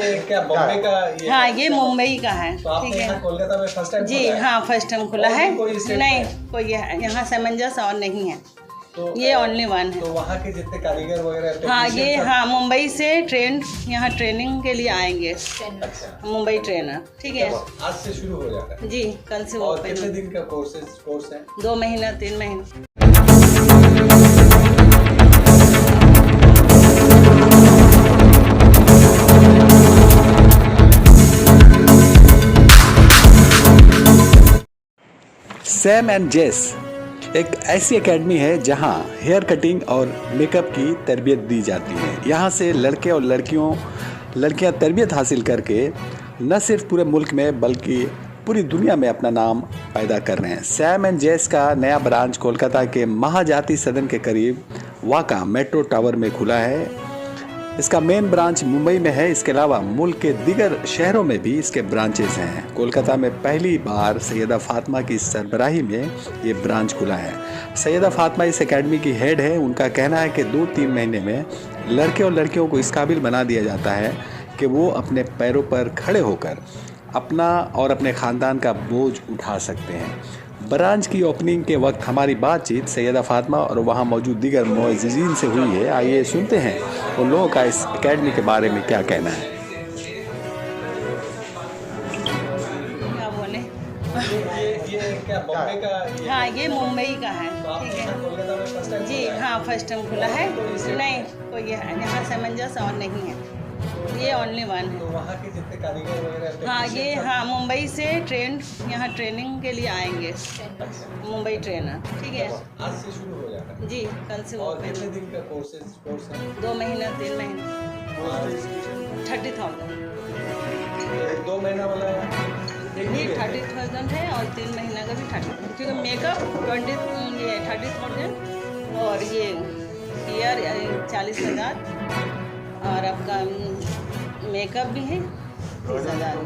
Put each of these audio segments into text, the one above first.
ये क्या बॉम्बे का? हाँ, ये मुंबई का है। तो आपने ठीक यहाँ है कोलकाता में फर्स्ट टाइम जी, हाँ फर्स्ट टाइम खुला है। कोई स्टेट नहीं, कोई यहाँ सामंजस्य और नहीं है, तो ये ओनली वन है। तो वहाँ के जितने कारीगर वगैरह हाँ, technician ये सब- हाँ मुंबई से ट्रेन यहाँ ट्रेनिंग के लिए आएंगे, अच्छा, मुंबई ट्रेनर। ठीक है आज से शुरू हो जाता है। जी, कल से और ओपन। कितने दिन का कोर्स है? 2 महीना 3 महीना। सैम एंड जेस एक ऐसी एकेडमी है जहां हेयर कटिंग और मेकअप की तरबियत दी जाती है। यहां से लड़के और लड़कियां तरबियत हासिल करके न सिर्फ पूरे मुल्क में बल्कि पूरी दुनिया में अपना नाम पैदा कर रहे हैं। सैम एंड जेस का नया ब्रांच कोलकाता के महाजाति सदन के करीब वाक़ा मेट्रो टावर में खुला है। इसका मेन ब्रांच मुंबई में है। इसके अलावा मुल्क के दीगर शहरों में भी इसके ब्रांचेस हैं। कोलकाता में पहली बार सैयदा फातिमा की सरबराही में ये ब्रांच खुला है। सैयदा फातिमा इस एकेडमी की हेड है। उनका कहना है कि 2-3 महीने में लड़के और लड़कियों को इस काबिल बना दिया जाता है कि वो अपने पैरों पर खड़े होकर अपना और अपने ख़ानदान का बोझ उठा सकते हैं। ब्रांच की ओपनिंग के वक्त हमारी बातचीत सैयदा फातिमा और वहाँ मौजूद दीगर मुअज़्ज़िज़ीन से हुई है। आइए सुनते हैं उन लोगों का इस एकेडमी के बारे में क्या कहना है। क्या बोले? ये क्या बॉम्बे का? हाँ, ये मुंबई का है। तो आपने ठीक यहाँ है कोलकाता में फर्स्ट टाइम जी, हाँ फर्स्ट टाइम खुला है। नहीं, कोई यहाँ सामंजस्य और नहीं है, ये ओनली वन है। तो वहाँ के जितने कारीगर वगैरह हाँ, technician ये सब- हाँ मुंबई से ट्रेन यहाँ ट्रेनिंग के लिए आएंगे, अच्छा, मुंबई ट्रेनर। ठीक है आज से शुरू हो जाता है। जी, कल से और ओपन। कितने दिन का कोर्स है? 2 महीना 3 महीना। और 30,000 2 महीना वाला ये 30,000 है और 3 महीना का भी 30, क्योंकि मेकअप 30,000 और ये हेयर 40,000 और आपका मेकअप भी है 30,000।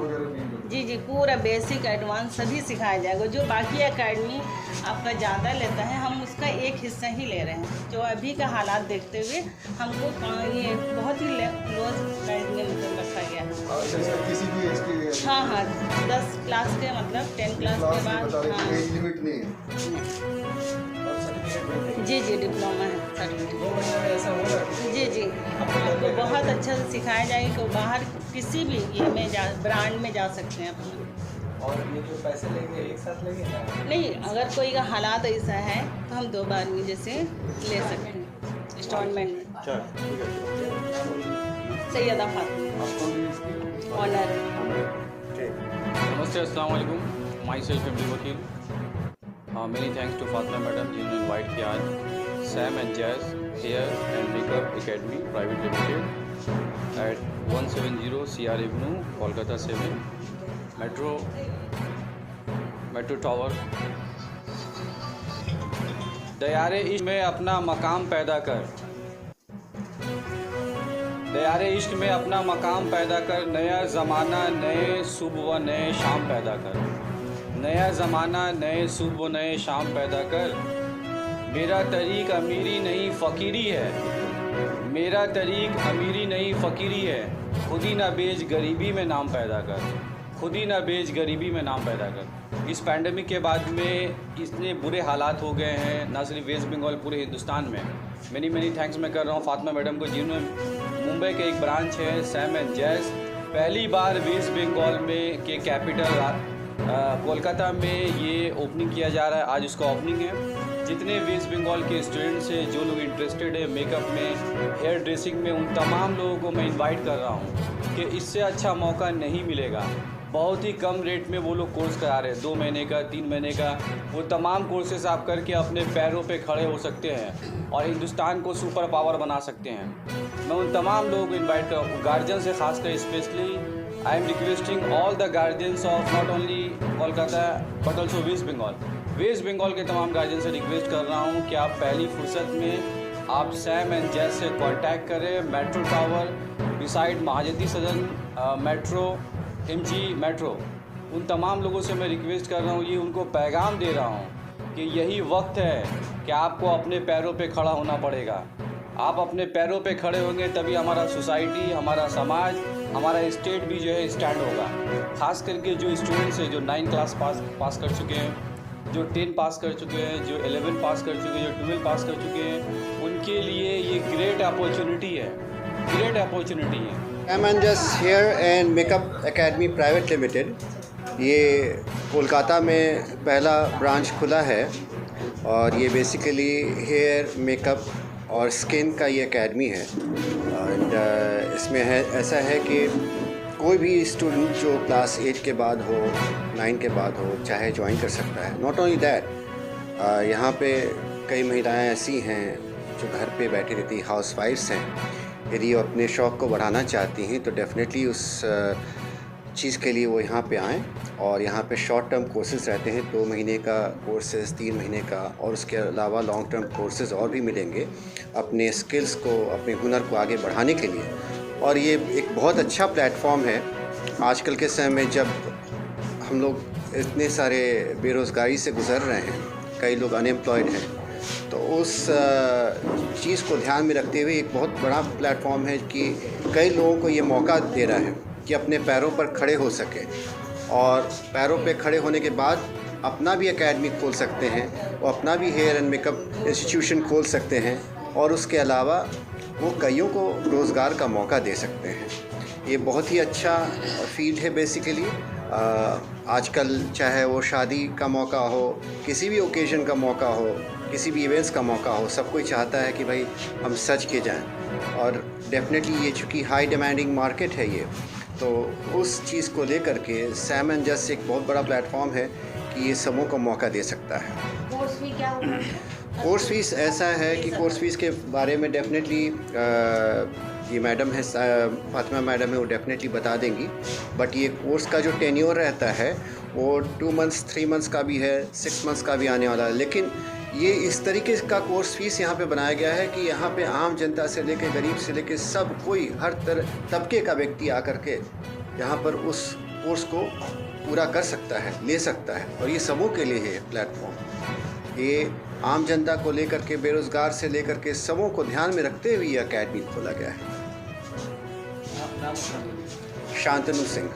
जी जी, पूरा बेसिक एडवांस सभी सिखाया जाएगा। जो बाकी एकेडमी आपका ज़्यादा लेता है, हम उसका एक हिस्सा ही ले रहे हैं। जो अभी का हालात देखते हुए हमको ये बहुत ही लो प्राइस में मतलब रखा गया है। किसी भी एज के हाँ हाँ, 10 क्लास के मतलब 10 क्लास के बाद हाँ एज लिमिट नहीं है। जी जी, डिप्लोमा है सर्टिफिकेट। 2 महीने में ऐसा होगा? जी जी, आपको बहुत अच्छा से सिखाया जाएगा कि बाहर किसी भी ये में ब्रांड में जा सकते हैं अपना। और ये जो पैसे लेंगे एक साथ लेंगे ना? नहीं, अगर कोई का हालात ऐसा है तो हम 2 बार में जैसे ले सकते हैं इंस्टॉलमेंट में। सैयदा फातिमा ऑनर। नमस्ते, अस्सलाम वालेकुम। My self MD Vakil. Many thanks to Fatima madam जिन्होंने इनवाइट किया आज Sam and Jas Hair and makeup academy private Limited at 170 CR Avenue Kolkata 7 Metro Tower. दयारे इश्क में अपना मकाम पैदा कर, दयारे इश्क में अपना मकाम पैदा कर। नया ज़माना नए सुबह व नए शाम पैदा कर, नया ज़माना नए सुबह व नए शाम पैदा कर। मेरा तरीक़ अमीरी नहीं फ़कीरी है, मेरा तरीक़ अमीरी नहीं फ़कीरी है। खुद ही ना बेच गरीबी में नाम पैदा कर, खुद ही ना बेच गरीबी में नाम पैदा कर। इस पैंडमिक के बाद में इतने बुरे हालात हो गए हैं, ना सिर्फ वेस्ट बंगाल पूरे हिंदुस्तान में। मेनी थैंक्स मैं कर रहा हूँ फातिमा मैडम को, जिन्होंने मुंबई के एक ब्रांच है सैम एंड जैस, पहली बार वेस्ट बंगाल में के कैपिटल कोलकाता में ये ओपनिंग किया जा रहा है। आज उसका ओपनिंग है। जितने वेस्ट बंगाल के स्टूडेंट्स हैं, जो लोग इंटरेस्टेड है मेकअप में, हेयर ड्रेसिंग में, उन तमाम लोगों को मैं इनवाइट कर रहा हूँ कि इससे अच्छा मौका नहीं मिलेगा। बहुत ही कम रेट में वो लोग कोर्स करा रहे हैं, 2 महीने का 3 महीने का। वो तमाम कोर्सेस आप करके अपने पैरों पे खड़े हो सकते हैं और हिंदुस्तान को सुपर पावर बना सकते हैं। मैं उन तमाम लोगों को इन्वाइट कर रहा हूँ, गार्जियन से खासकर specially I am requesting all the guardians of not only Kolkata but also West Bengal. West Bengal के तमाम गार्जियन से रिक्वेस्ट कर रहा हूँ कि आप पहली फुर्सत में आप सैम एंड जैस से कॉन्टैक्ट करें। मेट्रो टावर बिसाइड महाजाति सदन मेट्रो MG मेट्रो। उन तमाम लोगों से मैं रिक्वेस्ट कर रहा हूँ, ये उनको पैगाम दे रहा हूँ कि यही वक्त है कि आपको अपने पैरों पे खड़ा होना पड़ेगा। आप अपने पैरों पे खड़े होंगे तभी हमारा सोसाइटी, हमारा समाज, हमारा स्टेट भी जो है स्टैंड होगा। ख़ास करके जो स्टूडेंट्स हैं जो 9 क्लास पास कर चुके हैं, जो 10 पास कर चुके हैं, जो 11 पास कर चुके हैं, जो 12 पास कर चुके हैं, उनके लिए ये ग्रेट अपॉर्चुनिटी है, ग्रेट अपॉर्चुनिटी है। Sam and Jess hair and makeup academy private limited, ये कोलकाता में पहला ब्रांच खुला है और ये बेसिकली हेयर, मेकअप और स्किन का ये एकेडमी है। एंड इसमें है ऐसा है कि कोई भी स्टूडेंट जो क्लास 8 के बाद हो, 9 के बाद हो, चाहे ज्वाइन कर सकता है। नॉट ओनली दैट, यहाँ पे कई महिलाएं ऐसी हैं जो घर पे बैठी रहती, हाउस वाइफ्स हैं। यदि वो अपने शौक़ को बढ़ाना चाहती हैं तो डेफिनेटली उस चीज़ के लिए वो यहाँ पे आएँ। और यहाँ पे शॉर्ट टर्म कोर्सेज़ रहते हैं, 2 महीने का कोर्सेज़, 3 महीने का, और उसके अलावा लॉन्ग टर्म कोर्सेज़ और भी मिलेंगे अपने स्किल्स को, अपने हुनर को आगे बढ़ाने के लिए। और ये एक बहुत अच्छा प्लेटफॉर्म है आजकल के समय में, जब हम लोग इतने सारे बेरोज़गारी से गुज़र रहे हैं, कई लोग अनएम्प्लॉयड हैं, तो उस चीज़ को ध्यान में रखते हुए एक बहुत बड़ा प्लेटफॉर्म है कि कई लोगों को ये मौका दे रहा है कि अपने पैरों पर खड़े हो सके, और पैरों पे खड़े होने के बाद अपना भी एकेडमी खोल सकते हैं, और अपना भी हेयर एंड मेकअप इंस्टीट्यूशन खोल सकते हैं, और उसके अलावा वो कईयों को रोज़गार का मौका दे सकते हैं। ये बहुत ही अच्छा फील्ड है बेसिकली। आजकल चाहे वो शादी का मौका हो, किसी भी ओकेज़न का मौका हो, किसी भी इवेंट्स का मौका हो, सब कोई चाहता है कि भाई हम सज के जाएं। और डेफिनेटली ये चूँकि हाई डिमांडिंग मार्केट है ये, तो उस चीज़ को लेकर के सैम एंड जस एक बहुत बड़ा प्लेटफॉर्म है कि ये सबों को मौका दे सकता है। कोर्स फी क्या होगा? कोर्स फीस ऐसा है कि कोर्स फीस के बारे में डेफिनेटली ये मैडम है, फातिमा मैडम है, वो डेफिनेटली बता देंगी। बट ये कोर्स का जो टेन्योर रहता है वो 2 मंथ्स, 3 मंथ्स का भी है, 6 मंथ्स का भी आने वाला है। लेकिन ये इस तरीके का कोर्स फीस यहाँ पे बनाया गया है कि यहाँ पे आम जनता से लेकर, गरीब से लेकर, सब कोई, हर तरह तबके का व्यक्ति आकर के यहाँ पर उस कोर्स को पूरा कर सकता है, ले सकता है। और ये सबों के लिए है प्लेटफॉर्म। ये आम जनता को लेकर के, बेरोज़गार से लेकर के, सबों को ध्यान में रखते हुए ये अकेडमी खोला गया है। नाम शांतनु सिंह।